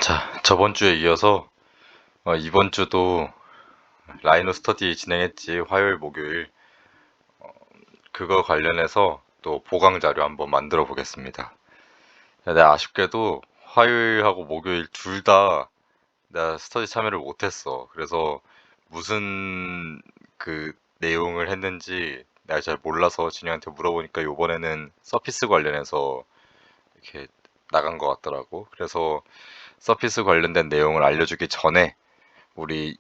자, 저번 주에 이어서 이번 주도 라이노 스터디 진행했지. 화요일, 목요일. 그거 관련해서 또 보강 자료 한번 만들어 보겠습니다. 내가 아쉽게도 화요일하고 목요일 둘 다 내가 스터디 참여를 못했어. 그래서 무슨 그 내용을 했는지 내가 잘 몰라서 진영한테 물어보니까 요번에는 서피스 관련해서 이렇게 나간 것 같더라고. 그래서 서피스 관련된 내용을 알려주기 전에 우리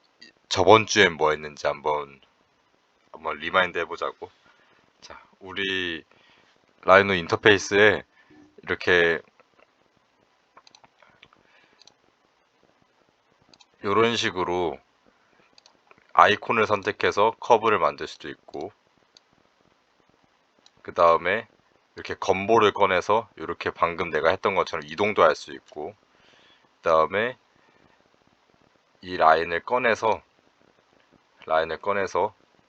저번 주엔 뭐 했는지 한번 리마인드 해보자고. 자, 우리 라이노 인터페이스에 이렇게 이런 식으로 아이콘을 선택해서 커브를 만들 수도 있고, 그 다음에 이렇게 건보를 꺼내서 이렇게 방금 내가 했던 것처럼 이동도 할 수 있고, 그 다음에 이 라인을 꺼내서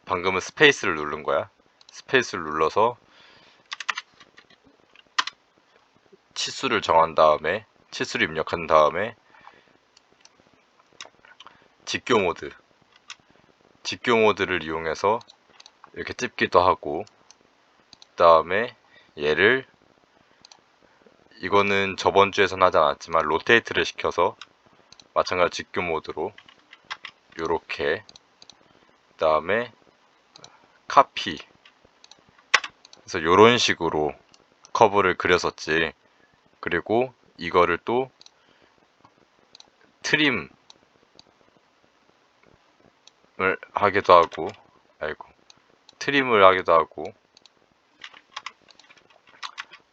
방금은 스페이스를 누른 거야. 스페이스를 눌러서 치수를 정한 다음에 치수를 입력한 다음에 직교 모드를 이용해서 이렇게 찝기도 하고, 그 다음에 얘를 이거는 저번 주에선 하지 않았지만 로테이트를 시켜서 마찬가지 직교 모드로 요렇게, 그 다음에 카피, 그래서 요런 식으로 커브를 그렸었지. 그리고 이거를 또 트림을 하기도 하고, 트림을 하기도 하고,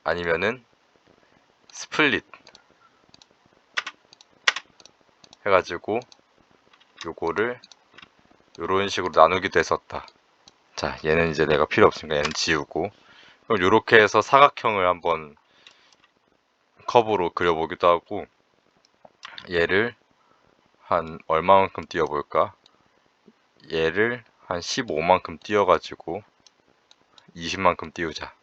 아니면은 스플릿 해가지고 요거를 요런 식으로 나누기도 했었다. 자, 얘는 이제 내가 필요 없으니까 얘는 지우고, 그럼 요렇게 해서 사각형을 한번 커브로 그려보기도 하고, 얘를 한 얼마만큼 띄워볼까? 얘를 한 15만큼 띄워가지고 20만큼 띄우자.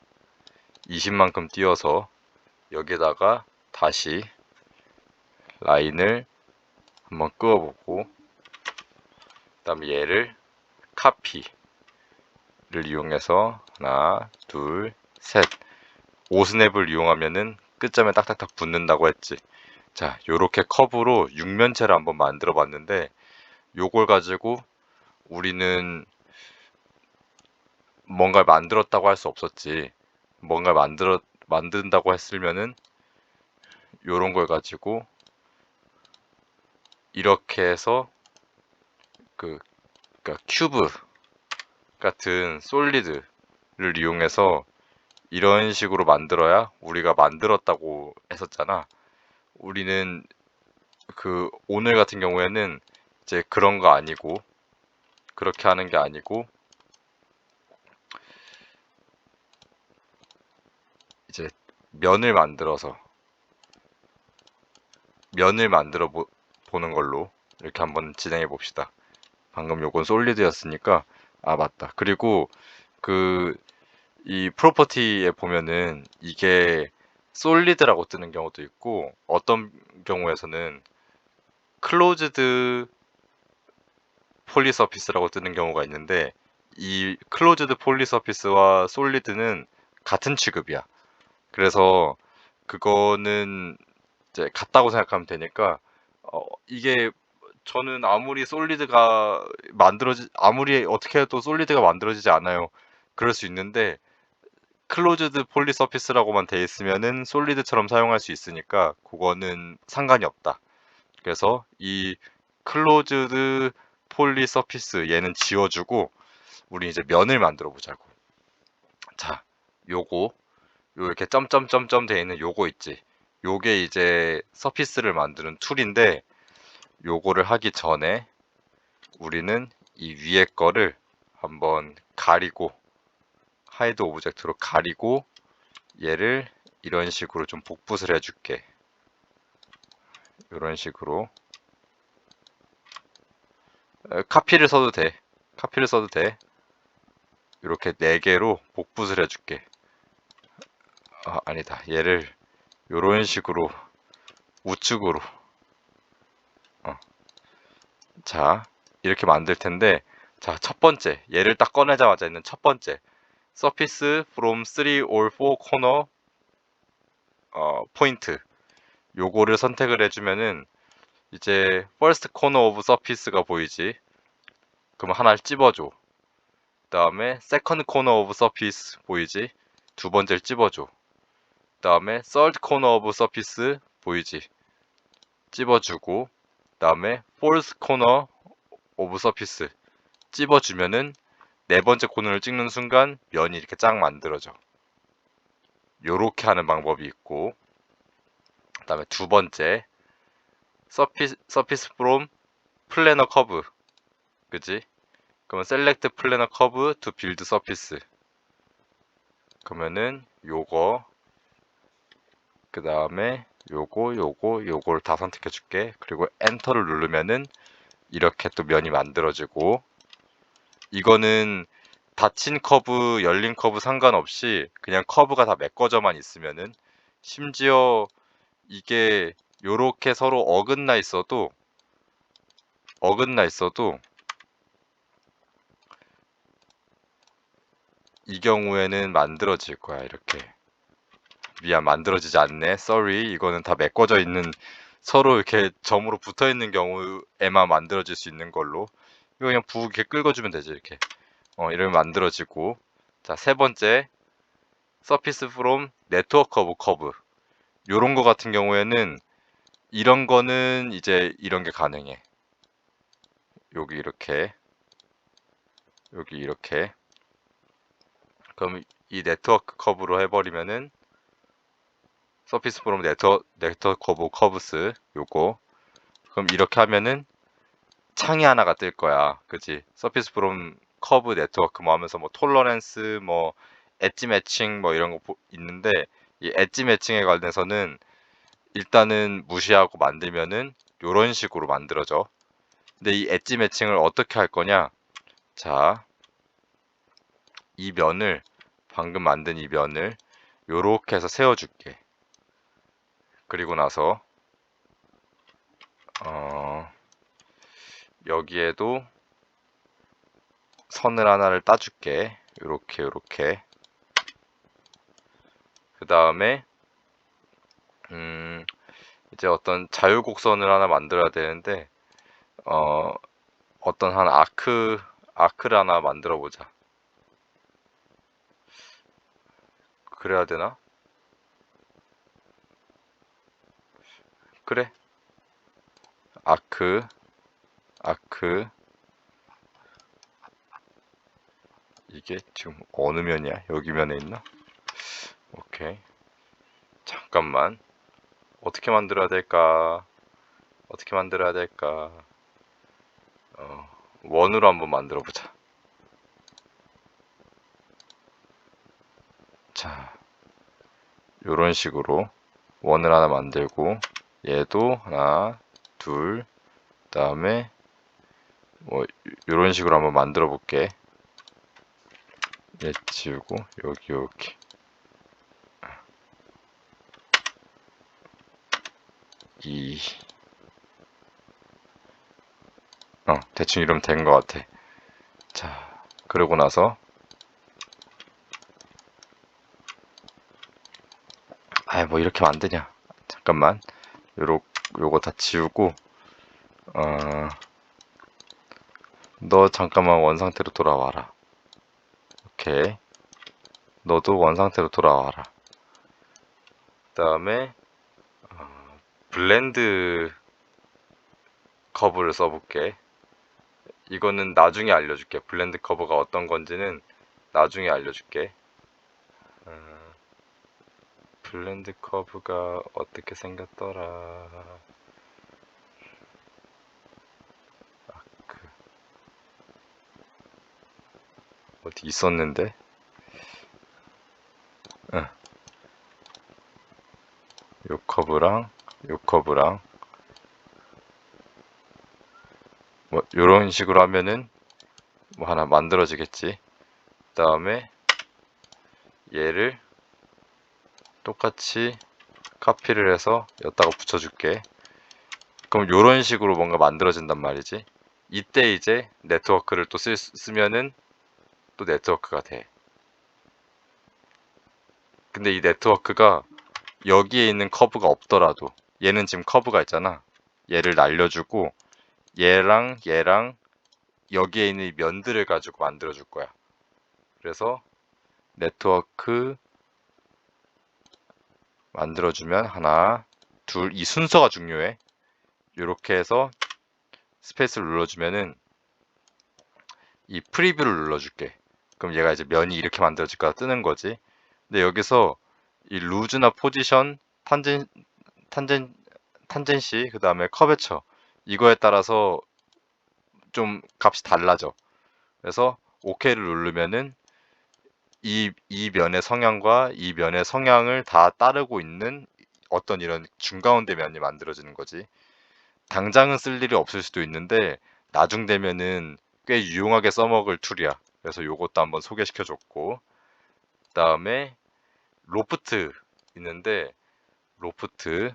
20만큼 띄워서 여기다가 다시 라인을 한번 그어보고, 그 다음에 얘를 카피를 이용해서 하나, 둘, 셋, 5스냅을 이용하면은 끝점에 딱딱딱 붙는다고 했지. 자, 요렇게 커브로 육면체를 한번 만들어 봤는데, 요걸 가지고 우리는 뭔가를 만들었다고 할 수 없었지. 뭔가를 만든다고 했으면은 요런 걸 가지고 이렇게 해서 그, 그러니까 큐브 같은 솔리드를 이용해서 이런 식으로 만들어야 우리가 만들었다고 했었잖아. 우리는 그 오늘 같은 경우에는 이제 그런 거 아니고, 그렇게 하는 게 아니고, 이제 면을 만들어서 보는 걸로 이렇게 한번 진행해 봅시다. 방금 요건 솔리드였으니까. 아, 맞다. 그리고 그 이 프로퍼티에 보면은 이게 솔리드라고 뜨는 경우도 있고, 어떤 경우에서는 클로즈드 폴리서피스라고 뜨는 경우가 있는데, 이 클로즈드 폴리서피스와 솔리드는 같은 취급이야. 그래서 그거는 이제 같다고 생각하면 되니까, 이게 저는 아무리 어떻게 해도 솔리드가 만들어지지 않아요. 그럴 수 있는데, 클로즈드 폴리 서피스라고만 돼 있으면은 솔리드처럼 사용할 수 있으니까 그거는 상관이 없다. 그래서 이 클로즈드 폴리 서피스 얘는 지워주고 우리 이제 면을 만들어 보자고. 자, 요거 이렇게 점점점점 돼 있는 요거 있지. 요게 이제 서피스를 만드는 툴인데, 요거를 하기 전에 우리는 이 위에 거를 한번 가리고, 하이드 오브젝트로 가리고, 얘를 이런 식으로 좀 복붙을 해줄게. 이런 식으로 카피를 써도 돼. 카피를 써도 돼. 이렇게 4개로 복붙을 해줄게. 아, 아니다. 얘를 요런 식으로 우측으로 자 이렇게 만들 텐데, 자 첫 번째 얘를 딱 꺼내자마자 있는 첫 번째 surface from 3 or 4 corner 포인트, 요거를 선택을 해주면은 이제 first corner of surface가 보이지. 그럼 하나를 찝어줘. 그 다음에 second corner of surface 보이지. 두 번째를 찝어줘. 그 다음에 third corner of surface 보이지. 찝어주고, 그 다음에 fourth corner of surface 찝어주면은 네 번째 코너를 찍는 순간 면이 이렇게 쫙 만들어져. 요렇게 하는 방법이 있고, 그 다음에 두 번째 surface from planar curve, 그지? 그러면 select planar curve to build surface, 그러면은 요거, 그 다음에 요걸 다 선택해 줄게. 그리고 엔터를 누르면은 이렇게 또 면이 만들어지고, 이거는 닫힌 커브, 열린 커브 상관없이 그냥 커브가 다 메꿔져만 있으면은, 심지어 이게 요렇게 서로 어긋나 있어도 이 경우에는 만들어질 거야. 이렇게. 미안, 만들어지지 않네. Sorry. 이거는 다 메꿔져 있는, 서로 이렇게 점으로 붙어 있는 경우에만 만들어질 수 있는 걸로. 이거 그냥 이렇게 긁어주면 되지. 이렇게. 이러면 만들어지고. 자, 세 번째 surface from network of curve. 요런 거 같은 경우에는, 이런 거는 이제 이런 게 가능해. 여기 이렇게, 여기 이렇게. 그럼 이 네트워크 커브로 해버리면은 서피스 프롬 네트워크 커브 커브스 요거. 그럼 이렇게 하면은 창이 하나가 뜰 거야. 그치? 서피스 프롬 커브 네트워크 뭐 하면서 뭐 톨러런스 뭐 엣지 매칭 뭐 이런 거 있는데, 이 엣지 매칭에 관해서는 일단은 무시하고 만들면은 요런 식으로 만들어져. 근데 이 엣지 매칭을 어떻게 할 거냐? 자, 이 면을, 방금 만든 이 면을 요렇게 해서 세워줄게. 그리고 나서 여기에도 선을 하나를 따줄게. 요렇게. 그 다음에 이제 어떤 자유곡선을 하나 만들어야 되는데, 어떤 한 아크를 하나 만들어 보자. 그래야 되나? 그래. 아크. 이게 지금 어느 면이야? 여기 면에 있나? 오케이. 잠깐만. 어떻게 만들어야 될까? 원으로 한번 만들어 보자. 자, 요런 식으로 원을 하나 만들고, 얘도 하나, 둘, 그다음에 뭐 요런 식으로 한번 만들어 볼게. 얘 지우고 여기 이렇게. 대충 이러면 된 것 같아. 자, 그러고 나서 뭐 이렇게 하면 안 되냐? 잠깐만. 요거 다 지우고, 너 잠깐만 원상태로 돌아와라. 오케이. 너도 원상태로 돌아와라. 그 다음에 블렌드 커브를 써볼게. 이거는 나중에 알려줄게. 블렌드 커브가 어떤 건지는 나중에 알려줄게. 블렌드 커브가 어떻게 생겼더라. 어디 있었는데? 요 커브랑 뭐 요런 식으로 하면은 뭐 하나 만들어지겠지. 그 다음에 얘를 똑같이 카피를 해서 여기다가 붙여줄게. 그럼 요런 식으로 뭔가 만들어진단 말이지. 이때 이제 네트워크를 또 쓰면은 또 네트워크가 돼. 근데 이 네트워크가 여기에 있는 커브가 없더라도, 얘는 지금 커브가 있잖아. 얘를 날려주고 얘랑 얘랑 여기에 있는 이 면들을 가지고 만들어 줄 거야. 그래서 네트워크 만들어주면 하나, 둘, 이 순서가 중요해. 이렇게 해서 스페이스를 눌러주면은 이 프리뷰를 눌러줄게. 그럼 얘가 이제 면이 이렇게 만들어질 거야 뜨는 거지. 근데 여기서 이 루즈나 포지션, 탄젠, 탄젠시, 그 다음에 커베처, 이거에 따라서 좀 값이 달라져. 그래서 OK를 누르면은 이 면의 성향과 이 면의 성향을 다 따르고 있는 어떤 이런 중가운데 면이 만들어지는 거지. 당장은 쓸 일이 없을 수도 있는데 나중 되면은 꽤 유용하게 써먹을 툴이야. 그래서 요것도 한번 소개시켜줬고, 그 다음에 로프트 있는데, 로프트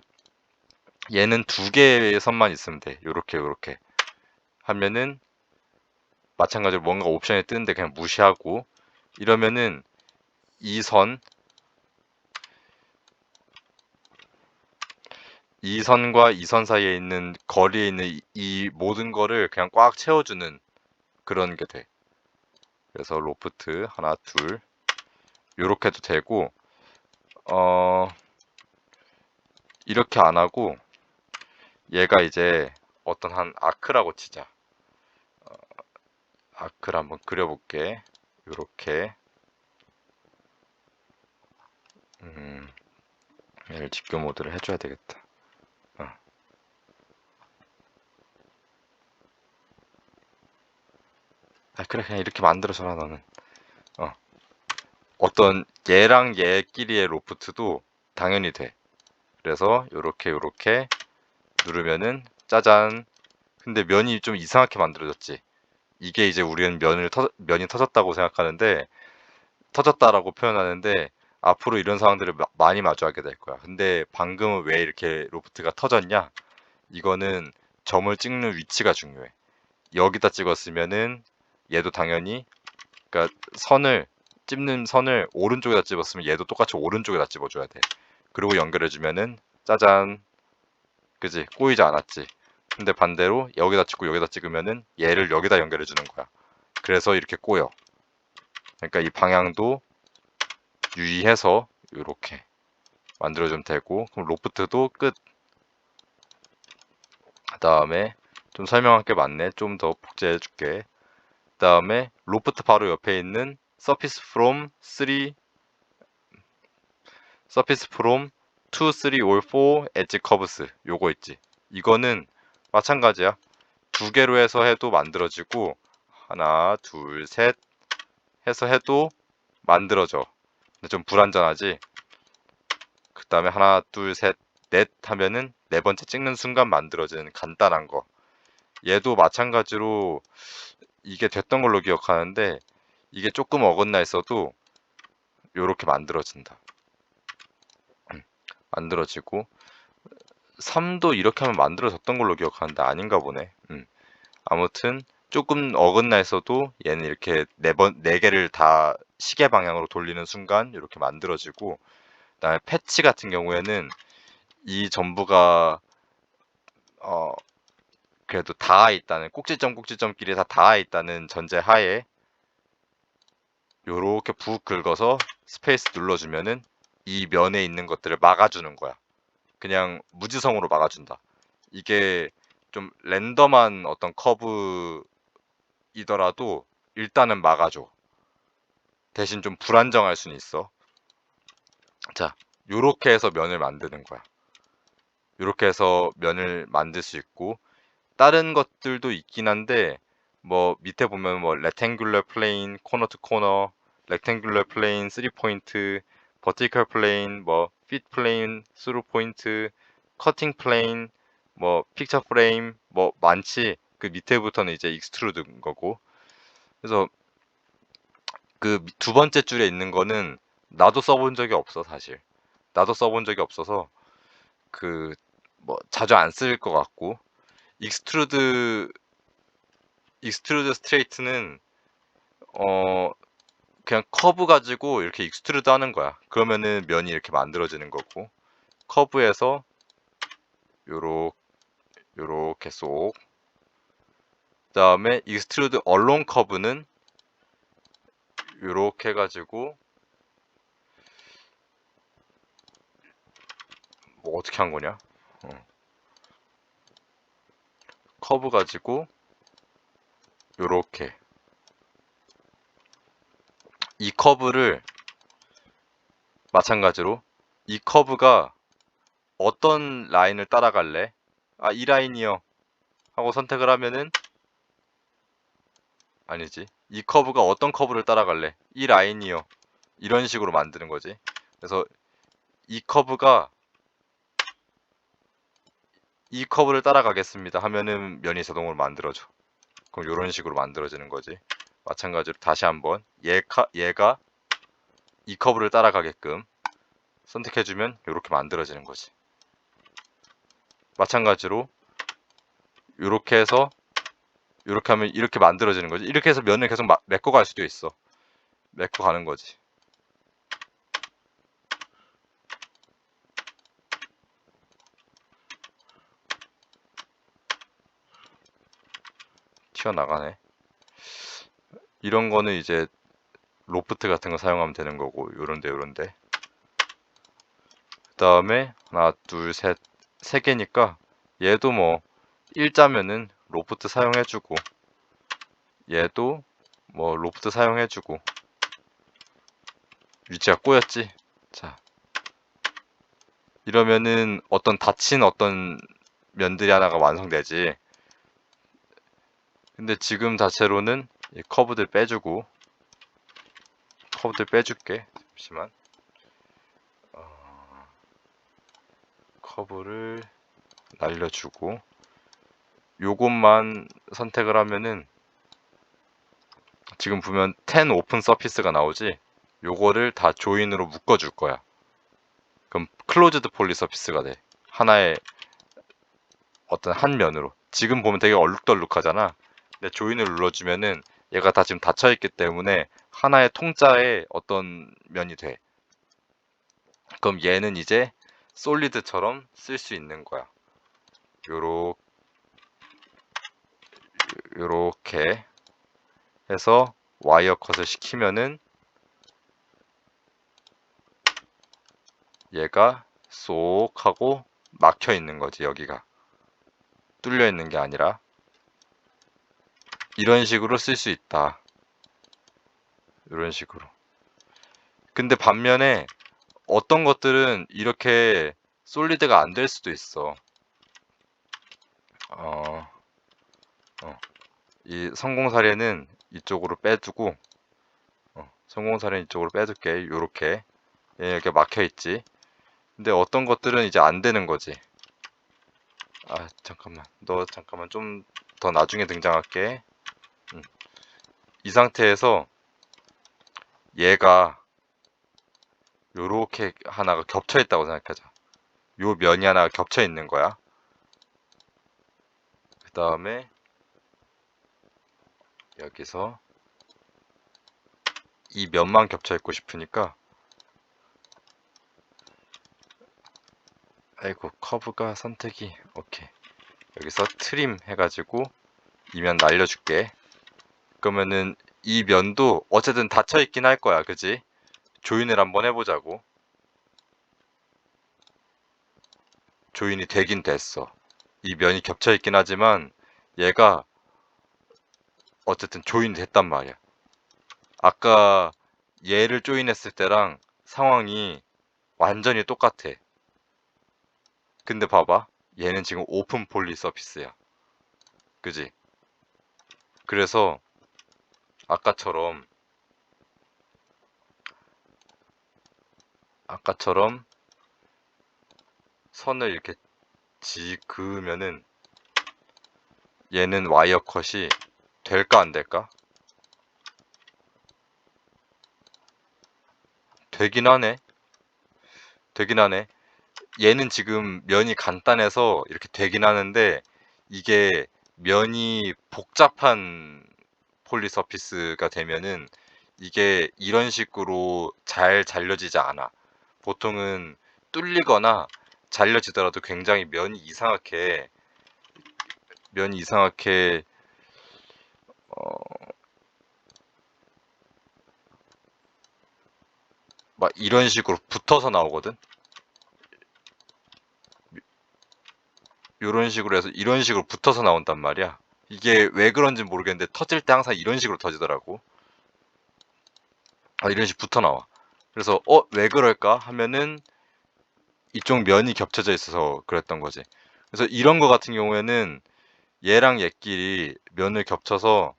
얘는 두 개의 선만 있으면 돼. 요렇게 하면은 마찬가지로 뭔가 옵션이 뜨는데 그냥 무시하고, 이러면은 이 선, 이 선과 이 선 사이에 있는 거리에 있는 이 모든 거를 그냥 꽉 채워주는 그런 게 돼. 그래서 로프트 하나, 둘, 요렇게 해도 되고, 어, 이렇게 안 하고 얘가 이제 어떤 한 아크라고 치자. 아크를 한번 그려볼게. 요렇게 얘를 직교 모드를 해줘야 되겠다. 어. 아 그래 그냥 이렇게 만들어줘라 너는. 어. 어떤 얘랑 얘끼리의 로프트도 당연히 돼. 그래서 요렇게 누르면은 짜잔. 근데 면이 좀 이상하게 만들어졌지. 이게 이제 우리는 면이 터졌다고 생각하는데, 터졌다라고 표현하는데 앞으로 이런 상황들을 많이 마주하게 될 거야. 근데 방금은 왜 이렇게 로프트가 터졌냐? 이거는 점을 찍는 위치가 중요해. 여기다 찍었으면은 얘도 당연히, 그러니까 찝는 선을 오른쪽에다 집었으면 얘도 똑같이 오른쪽에다 집어줘야 돼. 그리고 연결해주면은 짜잔, 그지? 꼬이지 않았지. 근데 반대로 여기다 찍고 여기다 찍으면은 얘를 여기다 연결해주는 거야. 그래서 이렇게 꼬여. 그러니까 이 방향도 유의해서 이렇게 만들어주면 되고, 그럼 로프트도 끝. 그 다음에 좀 설명할 게 많네. 좀 더 복제해 줄게. 그 다음에 로프트 바로 옆에 있는 surface from 2, 3 or 4 edge curves 요거 있지. 이거는 마찬가지야. 두 개로 해서 해도 만들어지고, 하나, 둘, 셋 해서 해도 만들어져. 근데 좀 불안전하지. 그 다음에 하나, 둘, 셋, 넷 하면은 네 번째 찍는 순간 만들어지는 간단한 거. 얘도 마찬가지로 이게 됐던 걸로 기억하는데, 이게 조금 어긋나 있어도 요렇게 만들어진다. 만들어지고 3도 이렇게 하면 만들어졌던 걸로 기억하는데 아닌가 보네. 아무튼 조금 어긋나 있어도 얘는 이렇게 네 개를 다 시계 방향으로 돌리는 순간 이렇게 만들어지고, 그다음에 패치 같은 경우에는 이 전부가 어 그래도 닿아 있다는, 꼭지점끼리 다 닿아 있다는 전제 하에 요렇게 북 긁어서 스페이스 눌러주면은 이 면에 있는 것들을 막아주는 거야. 그냥 무지성으로 막아준다. 이게 좀 랜덤한 어떤 커브이더라도 일단은 막아줘. 대신 좀 불안정할 수는 있어. 자, 요렇게 해서 면을 만드는 거야. 요렇게 해서 면을 만들 수 있고, 다른 것들도 있긴 한데, 뭐 밑에 보면 뭐 rectangular plane, corner to corner, rectangular plane, 3포인트, vertical plane, 뭐 fit plane, through point, cutting plane, 뭐 picture frame, 뭐 많지. 그 밑에부터는 이제 extrude인 거고. 그래서 그 두 번째 줄에 있는 거는 나도 써본 적이 없어 사실. 나도 써본 적이 없어서 그 뭐 자주 안 쓸 것 같고, 익스트루드 스트레이트는 그냥 커브 가지고 이렇게 익스트루드 하는 거야. 그러면은 면이 이렇게 만들어지는 거고, 커브에서 요렇게 쏙. 그다음에 익스트루드 얼롱 커브는 요렇게 해 가지고 뭐 어떻게 한 거냐? 커브 가지고 요렇게, 이 커브를 마찬가지로, 이 커브가 어떤 라인을 따라갈래? 아, 이 라인이요 하고 선택을 하면은, 아니지, 이 커브가 어떤 커브를 따라갈래? 이 라인이요, 이런 식으로 만드는 거지. 그래서 이 커브가 이 커브를 따라가겠습니다 하면은 면이 자동으로 만들어져. 그럼 이런 식으로 만들어지는 거지. 마찬가지로 다시 한번 얘가 이 커브를 따라가게끔 선택해주면 이렇게 만들어지는 거지. 마찬가지로 이렇게 해서 이렇게 하면 이렇게 만들어지는 거지. 이렇게 해서 면을 계속 메꿔갈 수도 있어. 메꿔가는 거지. 튀어나가네. 이런 거는 이제 로프트 같은 거 사용하면 되는 거고, 요런데. 그 다음에 하나, 둘, 셋, 세 개니까 얘도 뭐 일자면은 로프트 사용해주고, 얘도 뭐 로프트 사용해주고. 위치가 꼬였지? 자, 이러면은 닫힌 어떤 면들이 하나가 완성되지. 근데 지금 자체로는 이 커브들 빼주고, 커브들 빼줄게. 잠시만. 커브를 날려주고, 요것만 선택을 하면은 지금 보면 10 오픈 서피스가 나오지. 요거를 다 조인으로 묶어줄 거야. 그럼 클로즈드 폴리 서피스가 돼. 하나의 어떤 한 면으로. 지금 보면 되게 얼룩덜룩하잖아. 근데 조인을 눌러주면은 얘가 다 지금 닫혀있기 때문에 하나의 통짜의 어떤 면이 돼. 그럼 얘는 이제 솔리드처럼 쓸 수 있는 거야. 요렇게 해서 와이어 컷을 시키면은 얘가 쏙 하고 막혀 있는 거지. 여기가 뚫려 있는 게 아니라 이런 식으로 쓸 수 있다. 이런 식으로. 근데 반면에 어떤 것들은 이렇게 솔리드가 안 될 수도 있어. 이 성공 사례는 이쪽으로 빼두고, 성공 사례는 이쪽으로 빼둘게. 요렇게 이렇게 막혀 있지. 근데 어떤 것들은 이제 안 되는 거지. 아, 잠깐만. 너 잠깐만, 좀 더 나중에 등장할게. 이 상태에서 얘가 요렇게 하나가 겹쳐 있다고 생각하자. 요 면이 하나가 겹쳐 있는 거야. 그 다음에 여기서 이 면만 겹쳐 있고 싶으니까, 아이고, 커브가 선택이, 오케이. 여기서 트림 해가지고 이 면 날려줄게. 그러면은 이 면도 어쨌든 닫혀 있긴 할 거야, 그지? 조인을 한번 해보자고. 조인이 되긴 됐어. 이 면이 겹쳐 있긴 하지만 얘가 어쨌든 조인이 됐단 말이야. 아까 얘를 조인했을 때랑 상황이 완전히 똑같아. 근데 봐봐, 얘는 지금 오픈 폴리 서피스야, 그지? 그래서 아까처럼 선을 이렇게 그으면은 얘는 와이어 컷이 될까 안 될까? 되긴 하네. 얘는 지금 면이 간단해서 이렇게 되긴 하는데 이게 면이 복잡한 폴리서피스가 되면은 이게 이런 식으로 잘 잘려지지 않아. 보통은 뚫리거나 잘려지더라도 굉장히 면이 이상하게 막 이런 식으로 붙어서 나오거든. 이런 식으로 해서 이런 식으로 붙어서 나온단 말이야. 이게 왜 그런지 모르겠는데 터질 때 항상 이런 식으로 터지더라고. 이런 식으로 붙어 나와. 그래서 왜 그럴까 하면은 이쪽 면이 겹쳐져 있어서 그랬던 거지. 그래서 이런 거 같은 경우에는 얘랑 얘끼리 면을 겹쳐서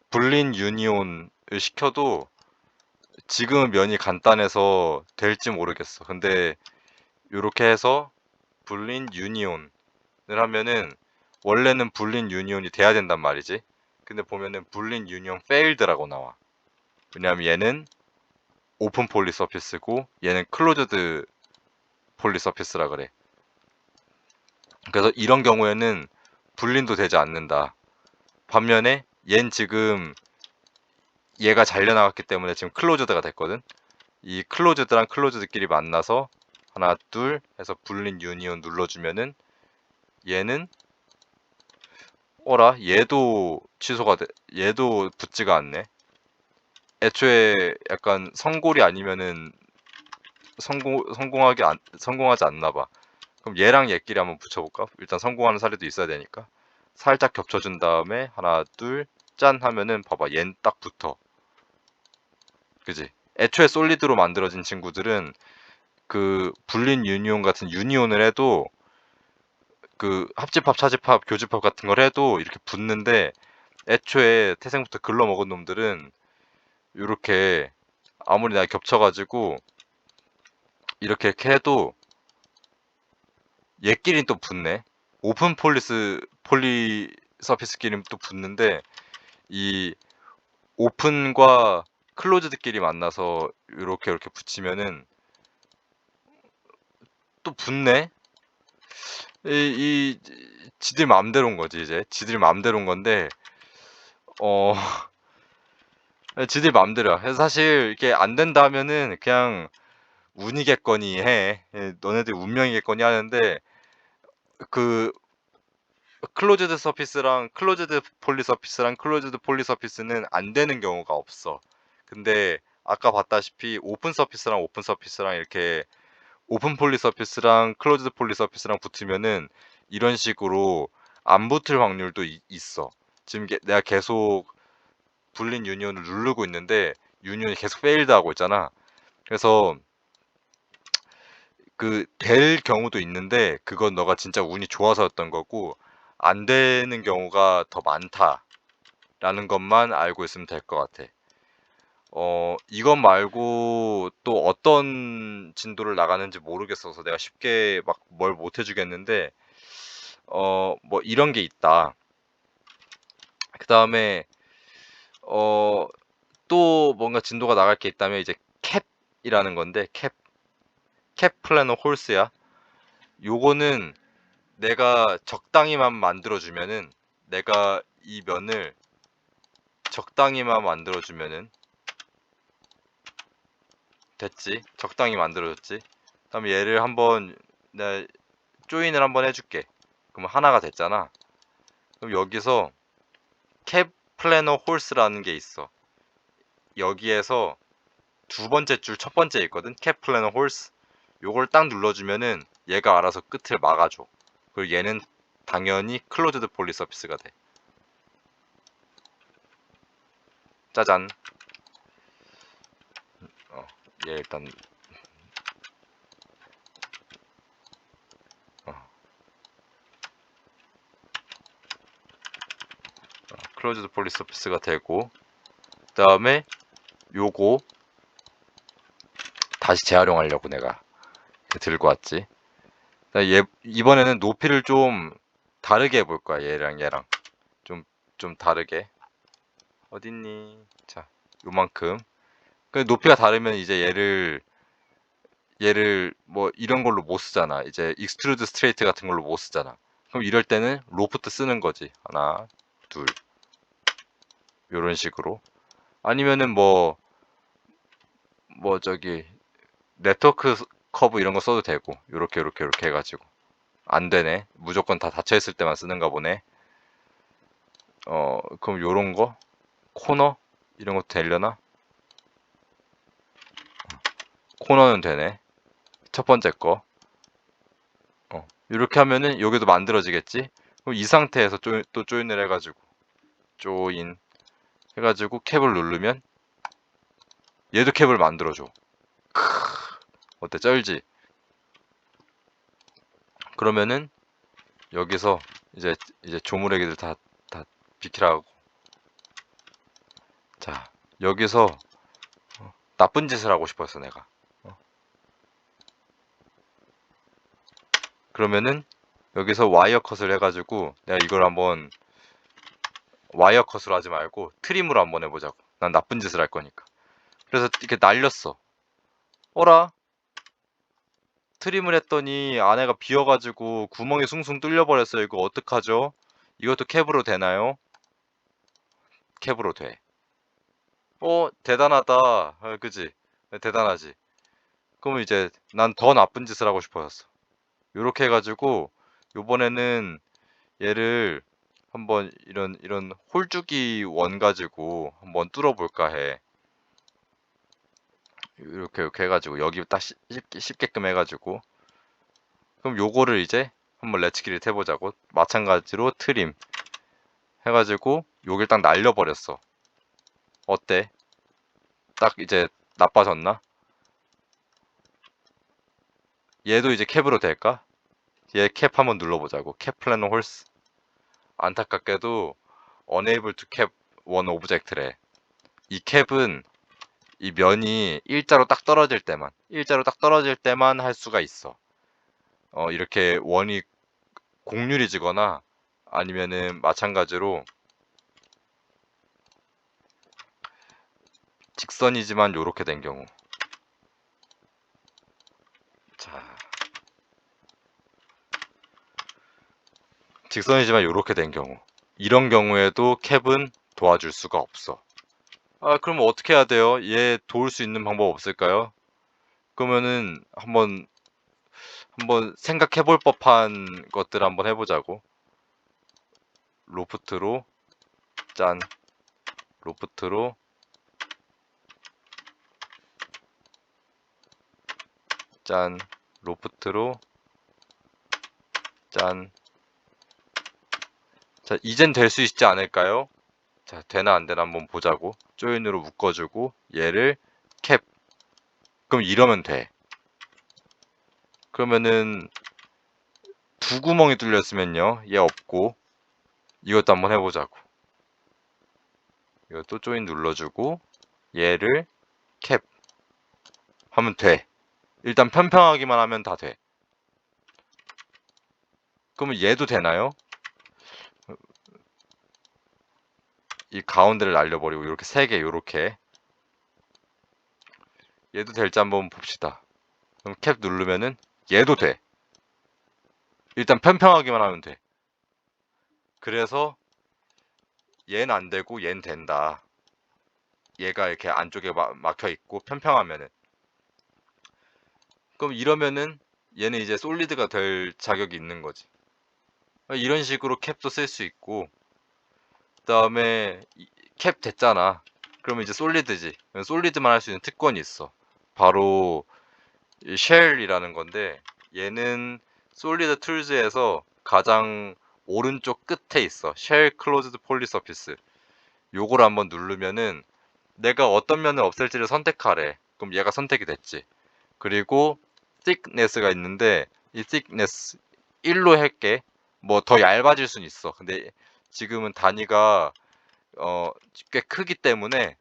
불린 유니온을 시켜도 지금은 면이 간단해서 될지 모르겠어. 근데 이렇게 해서 불린 유니온을 하면은 원래는 불린 유니온이 돼야 된단 말이지. 근데 보면은 불린 유니온 failed라고 나와. 왜냐하면 얘는 오픈 폴리 서피스고 얘는 클로즈드 폴리 서피스라 그래. 그래서 이런 경우에는 불린도 되지 않는다. 반면에 얜 지금 얘가 잘려나갔기 때문에 지금 클로즈드가 됐거든. 이 클로즈드랑 클로즈드끼리 만나서 하나 둘 해서 불린 유니온 눌러주면은 얘는 얘도 취소가 돼. 얘도 붙지가 않네. 애초에 약간 성골이 아니면은 성공하지 않나 봐. 그럼 얘랑 얘끼리 한번 붙여볼까? 일단 성공하는 사례도 있어야 되니까. 살짝 겹쳐준 다음에 하나 둘 짠 하면은 봐봐 얜 딱 붙어. 그지? 애초에 솔리드로 만들어진 친구들은 그 불린 유니온 같은 유니온을 해도 그 합집합, 차집합, 교집합 같은 걸 해도 이렇게 붙는데 애초에 태생부터 글러 먹은 놈들은 이렇게 아무리 나 겹쳐가지고 이렇게 해도 얘끼리는 또 붙네. 오픈 폴리 서피스끼리는 또 붙는데 이 오픈과 클로즈드끼리 만나서 이렇게 붙이면은 또 붙네. 이 지들 마음대로인 거지 이제 지들 마음대로인 건데 어 지들 마음대로야. 그래서 사실 이게 안 된다 하면은 그냥 운이겠거니 해. 너네들 운명이겠거니 하는데 그 클로즈드 서피스랑 클로즈드 폴리 서피스랑 클로즈드 폴리 서피스는 안 되는 경우가 없어. 근데 아까 봤다시피 오픈 서피스랑 이렇게 오픈 폴리 서피스랑 클로즈드 폴리 서피스랑 붙으면은 이런 식으로 안 붙을 확률도 있어. 지금 내가 계속 불린 유니온을 누르고 있는데 유니온이 계속 페일드 하고 있잖아. 그래서 그 될 경우도 있는데 그건 너가 진짜 운이 좋아서였던 거고 안 되는 경우가 더 많다라는 것만 알고 있으면 될 것 같아. 이것 말고 또 어떤 진도를 나가는지 모르겠어서 내가 쉽게 막 뭘 못 해주겠는데 뭐 이런 게 있다. 그 다음에 또 뭔가 진도가 나갈 게 있다면 이제 캡이라는 건데 캡 플래너 홀스야. 요거는 내가 적당히만 만들어주면은 내가 이 면을 적당히만 만들어주면은 됐지. 적당히 만들어줬지. 그다음에 얘를 한번 내가 조인을 한번 해줄게. 그럼 하나가 됐잖아. 그럼 여기서 캡 플래너 홀스라는 게 있어. 여기에서 두 번째 줄 첫 번째 있거든. 캡 플래너 홀스. 요걸 딱 눌러주면은 얘가 알아서 끝을 막아줘. 그리고 얘는 당연히 클로즈드 폴리 서피스가 돼. 짜잔. 얘 일단 클로즈드 폴리 서피스가 되고 그 다음에 요거 다시 재활용하려고 내가 들고 왔지. 얘 이번에는 높이를 좀 다르게 해볼 거야. 얘랑 좀 다르게. 어딨니? 자, 요만큼. 그 높이가 다르면 이제 얘를 얘를 뭐 이런 걸로 못 쓰잖아. 이제 익스트루드 스트레이트 같은 걸로 못 쓰잖아. 그럼 이럴 때는 로프트 쓰는 거지. 하나, 둘, 요런 식으로. 아니면은 뭐 저기 네트워크 커브 이런 거 써도 되고, 요렇게 해가지고. 안 되네. 무조건 다 닫혀 있을 때만 쓰는가 보네. 그럼 요런 거 코너 이런 것도 되려나? 코너는 되네. 첫 번째 거. 이렇게 하면은 여기도 만들어지겠지? 그럼 이 상태에서 또 조인을 해가지고 조인 해가지고 캡을 누르면 얘도 캡을 만들어줘. 어때? 쩔지? 그러면은 여기서 이제 조물애기들 다 비키라고. 자, 여기서 나쁜 짓을 하고 싶었어 내가. 그러면은 여기서 와이어 컷을 해가지고 내가 이걸 한번 와이어 컷으로 하지 말고 트림으로 한번 해보자고. 난 나쁜 짓을 할 거니까. 그래서 이렇게 날렸어. 어라? 트림을 했더니 안에가 비어가지고 구멍이 숭숭 뚫려버렸어요. 이거 어떡하죠? 이것도 캡으로 되나요? 캡으로 돼. 대단하다. 그지? 대단하지? 그러면 이제 난 더 나쁜 짓을 하고 싶어졌어. 요렇게 해가지고 요번에는 얘를 한번 이런 홀쭉이 원 가지고 한번 뚫어볼까 해. 이렇게 해가지고 여기 딱 쉽게끔 해가지고 그럼 요거를 이제 한번 렛츠기를 해보자고. 마찬가지로 트림 해가지고 여길 딱 날려버렸어. 어때? 딱 이제 나빠졌나? 얘도 이제 캡으로 될까? 얘 캡 한번 눌러보자고. 캡 플래너 홀스. 안타깝게도 unable to cap one object래. 이 캡은 이 면이 일자로 딱 떨어질 때만 할 수가 있어. 이렇게 원이 곡률이지거나 아니면은 마찬가지로 직선이지만 요렇게 된 경우. 자, 직선이지만 요렇게 된 경우. 이런 경우에도 캡은 도와줄 수가 없어. 그럼 어떻게 해야 돼요? 얘 도울 수 있는 방법 없을까요? 그러면은 한번 생각해 볼 법한 것들 한번 해보자고. 로프트로 짠, 로프트로 짠, 로프트로 짠. 자, 이젠 될 수 있지 않을까요? 자, 되나 안 되나 한번 보자고. 조인으로 묶어주고 얘를 캡. 그럼 이러면 돼. 그러면은 두 구멍이 뚫렸으면요. 얘 없고 이것도 한번 해보자고. 이것도 조인 눌러주고 얘를 캡 하면 돼. 일단 편평하기만 하면 다 돼. 그러면 얘도 되나요? 이 가운데를 날려버리고 이렇게 세 개 이렇게 얘도 될지 한번 봅시다. 그럼 캡 누르면은 얘도 돼. 일단 편평하기만 하면 돼. 그래서 얘는 안 되고 얘는 된다. 얘가 이렇게 안쪽에 막혀 있고 편평하면은 그럼 이러면은 얘는 이제 솔리드가 될 자격이 있는 거지. 이런 식으로 캡도 쓸 수 있고 그다음에 캡 됐잖아. 그러면 이제 솔리드지. 솔리드만 할 수 있는 특권이 있어. 바로 이 쉘이라는 건데 얘는 솔리드 툴즈에서 가장 오른쪽 끝에 있어. 쉘 클로즈드 폴리 서피스. 요걸 한번 누르면은 내가 어떤 면을 없앨지를 선택하래. 그럼 얘가 선택이 됐지. 그리고 thickness가 있는데 이 thickness 1로 할게. 뭐 더 얇아질 수는 있어. 근데 지금은 단위가 꽤 크기 때문에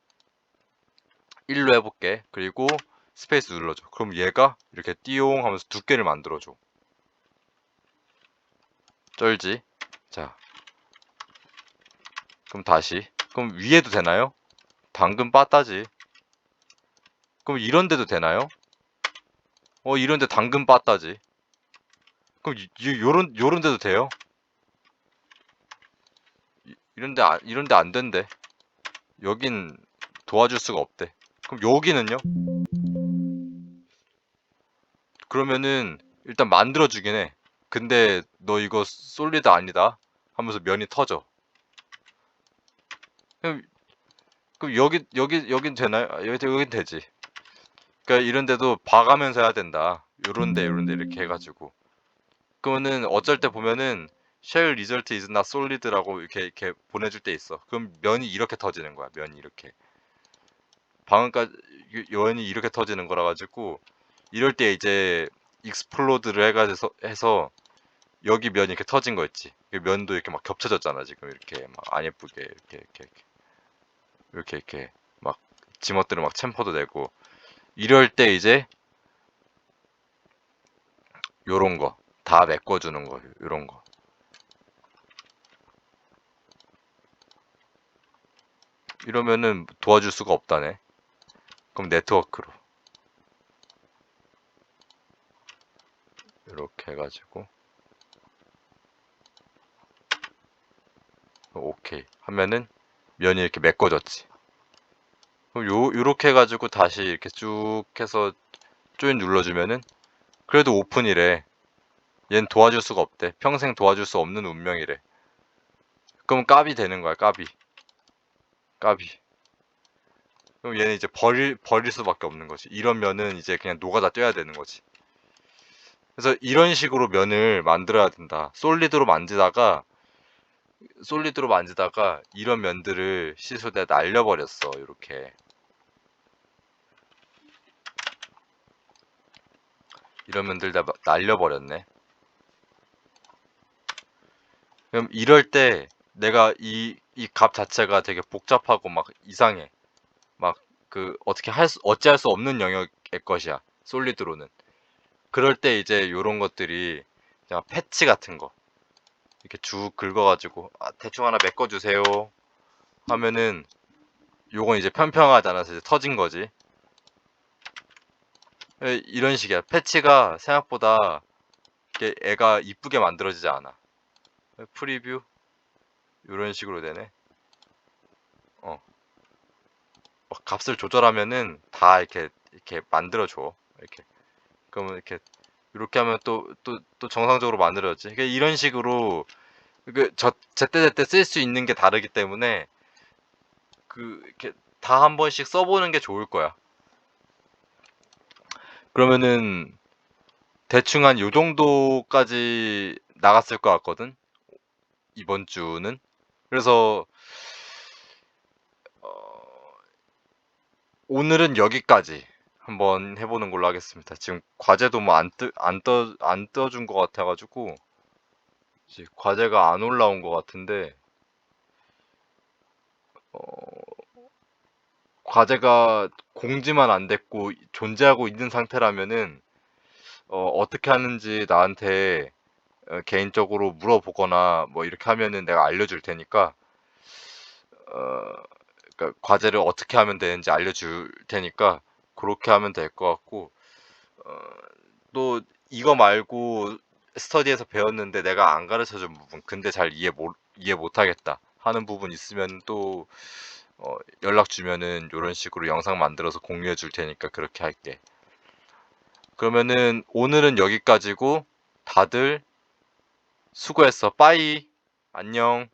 1로 해볼게. 그리고 스페이스 눌러줘. 그럼 얘가 이렇게 띠용 하면서 두께를 만들어줘. 쩔지? 자, 그럼 다시. 그럼 위에도 되나요? 방금 빠따지. 그럼 이런 데도 되나요? 이런데 당근 빠따지. 그럼 요런 데도 돼요? 이런데 안 된대. 여긴 도와줄 수가 없대. 그럼 여기는요? 그러면은 일단 만들어 주긴 해. 근데 너 이거 솔리드 아니다 하면서 면이 터져. 그럼, 그럼 여긴 되나요? 여긴 되지. 그러니까 이런 데도 봐가면서 해야 된다. 요런데 이렇게 해가지고. 그러면은 어쩔 때 보면은 shell result is not solid라고 이렇게 보내줄 때 있어. 그럼 면이 이렇게 터지는 거야. 면이 이렇게. 방금까지 면이 이렇게 터지는 거라 가지고 이럴 때 이제 익스플로드를 해서 여기 면이 이렇게 터진 거 있지. 면도 이렇게 막 겹쳐졌잖아 지금 이렇게 막 안 예쁘게 이렇게 막 지멋대로 막 챔퍼도 되고 이럴 때 이제 요런 거 다 메꿔주는 거 요런 거 이러면은 도와줄 수가 없다네. 그럼 네트워크로 이렇게 해가지고 오케이 하면은 면이 이렇게 메꿔졌지. 그럼 요렇게 해가지고 다시 이렇게 쭉 해서 조인 눌러주면은 그래도 오픈이래. 얜 도와줄 수가 없대. 평생 도와줄 수 없는 운명이래. 그럼 까비 되는 거야. 까비. 까비. 그럼 얘는 이제 버릴 수밖에 없는 거지. 이런 면은 이제 그냥 노가다 떼야 되는 거지. 그래서 이런 식으로 면을 만들어야 된다. 솔리드로 만지다가 이런 면들을 시소대 날려버렸어. 이렇게. 이런 면들 다 날려버렸네. 그럼 이럴 때 내가 이 값 자체가 되게 복잡하고 막 이상해. 막 어떻게 어찌할 수 없는 영역의 것이야. 솔리드로는. 그럴 때 이제 요런 것들이 그냥 패치 같은 거 이렇게 쭉 긁어가지고 대충 하나 메꿔주세요 하면은 요건 이제 평평하지 않아서 이제 터진 거지. 이런 식이야. 패치가 생각보다 이렇게 애가 이쁘게 만들어지지 않아. 프리뷰 이런 식으로 되네. 어, 값을 조절하면은 다 이렇게 만들어줘. 이렇게 그러면 이렇게 하면 또 정상적으로 만들어졌지. 그러니까 이런 식으로 제때제때 쓸 수 있는 게 다르기 때문에 이렇게 다 한 번씩 써보는 게 좋을 거야. 그러면은 대충 한 요 정도까지 나갔을 것 같거든. 이번 주는. 그래서 어, 오늘은 여기까지 한번 해보는 걸로 하겠습니다. 지금 과제도 뭐 안 떠준 것 같아가지고 이제 과제가 안 올라온 것 같은데 어, 과제가 공지만 안 됐고 존재하고 있는 상태라면은 어떻게 하는지 나한테 개인적으로 물어보거나 뭐 이렇게 하면은 내가 알려줄 테니까 어, 그러니까 과제를 어떻게 하면 되는지 알려줄 테니까 그렇게 하면 될 것 같고 어, 또 이거 말고 스터디에서 배웠는데 내가 안 가르쳐 준 부분 근데 잘 이해 못 하겠다 하는 부분 있으면 또 연락 주면은 이런 식으로 영상 만들어서 공유해 줄 테니까 그렇게 할게. 그러면은 오늘은 여기까지고 다들 수고했어. 빠이. 안녕.